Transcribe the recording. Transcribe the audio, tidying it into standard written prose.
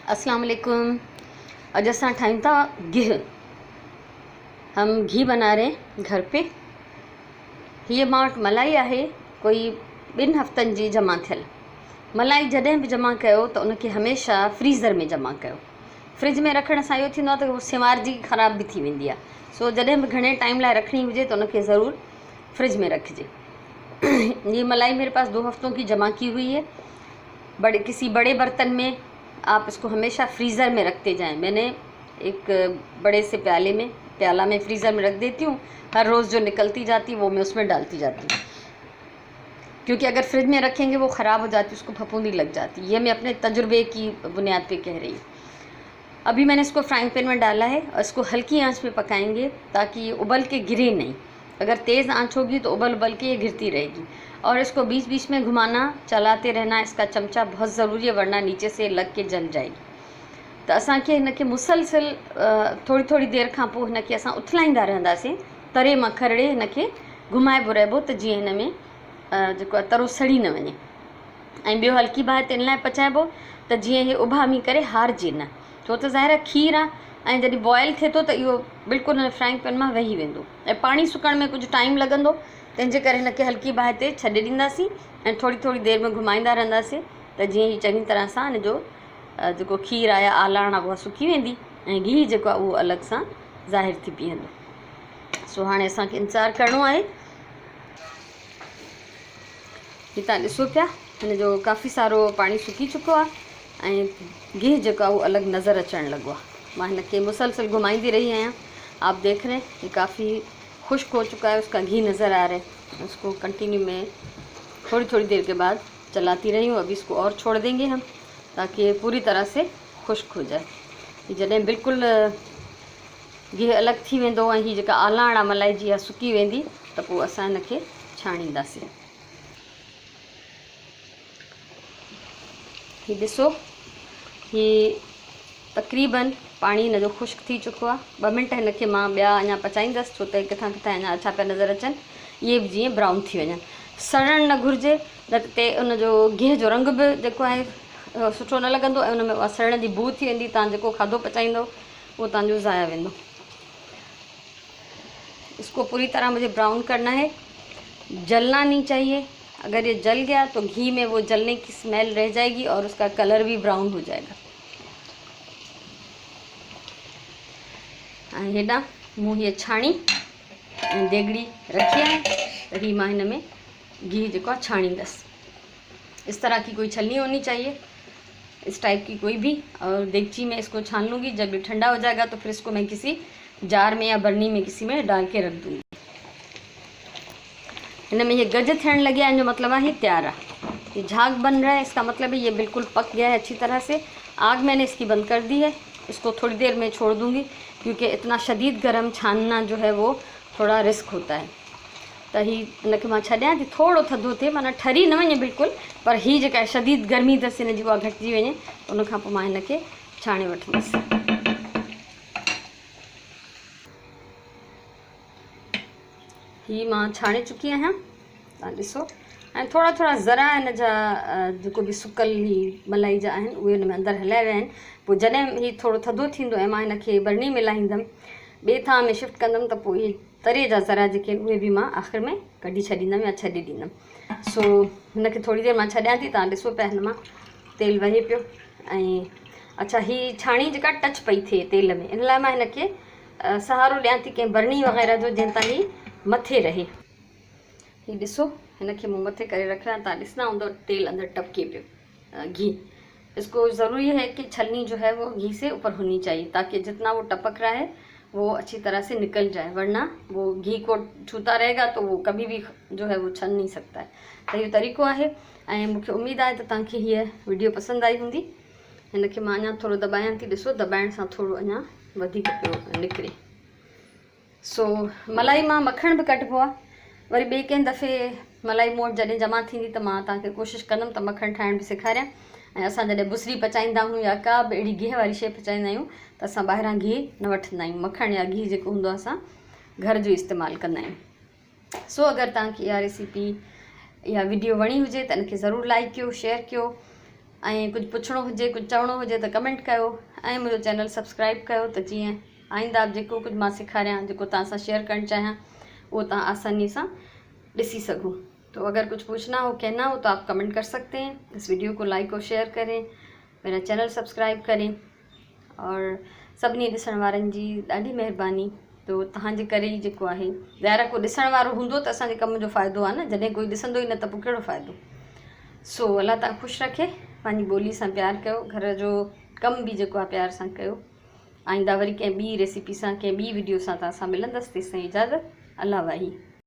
अस्सलाम वालेकुम। अज असां ठाहियूं था गिह। हम घी बना रहे हैं घर पे। हीअ मां वटि मलाई आहे कोई 2 हफ़्तनि जी जमा थियल। मलाई जॾहिं बि जमा कयो त उनखे हमेशह फ्रीज़र में जमा कयो। फ्रिज में रखण सां इहो थींदो आहे त उहो सिवारजी ख़राब भी थी वेंदी आहे। सो जॾहिं बि घणे टाइम लाइ रखणी हुजे त उनखे ज़रूरु फ्रिज में रखिजे। ये मलाई मेरे पास 2 हफ्तों की जमा की हुई है। किसी बड़े बर्तन में आप इसको हमेशा फ्रीज़र में रखते जाएं। मैंने एक बड़े से प्याला में फ्रीज़र में रख देती हूँ। हर रोज़ जो निकलती जाती है वो मैं उसमें डालती जाती हूँ, क्योंकि अगर फ्रिज में रखेंगे वो ख़राब हो जाती है, उसको फफूंदी लग जाती है। ये मैं अपने तजुर्बे की बुनियाद पे कह रही हूँ। अभी मैंने इसको फ्राइंग पैन में डाला है और इसको हल्की आंच पे पकाएंगे ताकि ये उबल के गिरे नहीं। अगर तेज़ आंच होगी तो उबल के ये गिरती रहेगी। और इसको बीच बीच में घुमाना, चलाते रहना। इसका चमचा बहुत ज़रूरी है, वरना नीचे से लग के जल जाएगी। तो असांखे हिनखे मुसलसिल थोड़ी थोड़ी देर खां पोइ हिनखे असां उथलाईंदा रहंदासीं। तरे मां खरड़े हिनखे घुमाइबो रहिबो त जीअं हिन में जेको आहे तरो सड़ी न वञे। ऐं ॿियो हल्की बाहि ते इन लाइ पचाइबो त जीअं इहे उभामी करे हारजे न, छो त ज़ाहिर आहे खीर आहे ऐं जॾहिं बॉयल थिए थो त इहो बिल्कुलु हिन फ्राइंग पैन मां वही वेंदो ऐं पाणी सुकण में कुझु टाइम लॻंदो। तंहिंजे करे हिनखे हल्की बाहि ते छॾे ॾींदासीं ऐं थोड़ी थोड़ी देर में घुमाईंदा रहंदासीं त जीअं ही चङी तरह सां हिन जो जेको खीर आहे, आलाण आहे, उहा सुकी वेंदी ऐं गिह जेको आहे उहो अलॻि सां ज़ाहिर थी बीहंदो। सो हाणे असांखे इंतज़ारु करिणो आहे। ही तव्हां ॾिसो पिया, हिन जो काफ़ी सारो पाणी सुकी चुको आहे ऐं गिह जेको आहे उहो अलॻि नज़र अचणु लॻो आहे। मां हिनखे मुसलसिल घुमाईंदी रही आहियां। आप देख रहे हैं ये काफ़ी खुश्क हो चुका है, उसका घी नज़र आ रहा है। उसको कंटिन्यू में थोड़ी थोड़ी देर के बाद चलाती रही हूँ। अभी इसको और छोड़ देंगे हम ताकि ये पूरी तरह से खुश्क हो जाए। जॾहिं बिल्कुलु गिह अलॻि थी वेंदो ऐं हीअ जेका आलाण आहे मलाई जी आहे सुकी वेंदी त पोइ असां हिनखे छाणींदासीं। हीअ ॾिसो, हीअ तक़रीबन पाणी हिन जो खुश्क थी चुको आहे। 2 मिंट हिनखे मां ॿिया अञा पचाईंदसि, छो त किथां किथां अञा अच्छा पिया नज़र अचनि। इहे बि जीअं ब्राउन थी वञनि, सड़णु न घुरिजे, न त उनजो गिह जो रंग बि जेको आहे सुठो न लॻंदो ऐं उन में उहा सड़ण जी बू थी वेंदी। तव्हां जेको खाधो पचाईंदो उहो तव्हांजो ज़ाया वेंदो। इसको पूरी तरह मुझे ब्राउन करना है, जलना नहीं चाहिए। अगर ये जल गया तो घी में वो जलने की स्मेल रह जाएगी और उसका कलर भी ब्राउन हो जाएगा। हेॾां मूं हीअ छाणी ऐं देगड़ी रखी आहे त ही मां हिन में घी जेको आहे छाणींदसि। इस तरह की कोई छलनी होनी चाहिए, इस टाइप की कोई भी, और देगची में इसको छान लूँगी। जब ये ठंडा हो जाएगा तो फिर इसको मैं किसी जार में या बर्नी में किसी में डाल के रख दूँगी। हिन में ये गज थियण लगे हैं जो मतलब है ये तैयार है। ये झाग बन रहा है, इसका मतलब है ये बिल्कुल पक गया है अच्छी तरह से। आग मैंने इसकी बंद कर दी है। इसको थोड़ी देर में छोड़ दूँगी क्योंकि इतना शदीद गर्म छानना जो है वो थोड़ा रिस्क होता है। तो ही इनके मां छॾियां थी, थोड़ो थधो थिए, माना ठरी न वञे बिल्कुल, पर ही जेका शदीद गर्मी अथसि हिन जी उहा घटिजी वञे उन खां पोइ मां हिनखे छाणे वठंदसि। ही मां छाणे चुकी आहियां, तव्हां ॾिसो। ऐं थोड़ा थोड़ा ज़रा हिन जा जेको बि सुकल ही मलाई जा आहिनि उहे हिन में अंदरि हलाए विया आहिनि। पोइ जॾहिं ही थोड़ो थधो थींदो ऐं मां हिनखे बरनी में लाहींदमि, ॿिए थां में शिफ्ट कंदमि, त पोइ इहे तरे जा ज़रा जेके आहिनि उहे बि मां आख़िर में कढी छॾींदमि या छॾे ॾींदमि। सो हिनखे थोड़ी देरि मां छॾियां थी। तव्हां ॾिसो पिया हिन मां तेल वहे पियो ऐं अच्छा ही छाणी जेका टच पई थिए तेल में, इन लाइ मां हिनखे सहारो ॾियां थी कंहिं बरनी वग़ैरह जो जंहिं तां ही मथे रहे। ही ॾिसो, हिनखे मूं मथे करे रखियो आहे। तव्हां ॾिसंदा हूंदव तेल अंदरि टपके पियो घी। इसको ज़रूरी है कि छलनी जो है वो घी से ऊपर होनी चाहिए ताकि जितना वो टपक रहा है वो अच्छी तरह से निकल जाए, वरना वो घी को छूता रहेगा तो वो कभी भी जो है वो छन नहीं सकता है। तो ये तरीक़ो आहे ऐं मूंखे उम्मीद आहे त तव्हांखे हीअ वीडियो पसंदि आई हूंदी। हिनखे मां अञा थोरो दॿायां थी, ॾिसो दॿाइण सां थोरो अञा वधीक पियो निकिरे। सो मलाई मां मखण बि कढिबो आहे। वरी ॿिए कंहिं दफ़े मलाई मूं वटि जॾहिं जमा थींदी त मां तव्हांखे कोशिशि कंदमि त मखण ठाहिण बि सेखारियां। ऐं असां जॾहिं बुसरी पचाईंदा आहियूं या का बि अहिड़ी गिह वारी शइ पचाईंदा आहियूं त असां ॿाहिरां घी न वठंदा आहियूं। मखण या घी जेको हूंदो आहे असां घर जो इस्तेमालु कंदा आहियूं। सो अगरि तव्हांखे इहा रेसिपी या वीडियो वणी हुजे त इनखे ज़रूरु लाइक कयो, शेयर कयो ऐं कुझु पुछिणो हुजे, कुझु चवणो हुजे त कमेंट कयो ऐं मुंहिंजो चैनल सब्सक्राइब कयो त जीअं आईंदा जेको कुझु मां सेखारियां, जेको तव्हां सां शेयर करणु चाहियां, वो तव्हां आसानी सां ॾिसी सघो। तो अगर कुछ पूछना हो, कहना हो तो आप कमेंट कर सकते हैं। इस वीडियो को लाइक और शेयर करें, मेरा चैनल सब्सक्राइब करें और सभिनी ॾिसण वारनि जी ॾाढी महिरबानी। तो तव्हांजे करे ई जेको आहे, ज़ाहिर को ॾिसण वारो हूंदो त असांजे कम जो फ़ाइदो आहे न, जॾहिं कोई ॾिसंदो ई न त पोइ कहिड़ो फ़ाइदो। सो अल्लाह तव्हां ख़ुशि रखे, पंहिंजी ॿोली सां प्यारु कयो, घर जो कमु बि जेको आहे प्यार सां कयो। आईंदा वरी कंहिं ॿी रेसिपी सां, कंहिं ॿी वीडियो सां तव्हां सां मिलंदसि। तेसिताईं इजाज़त, अल्लाह वाही।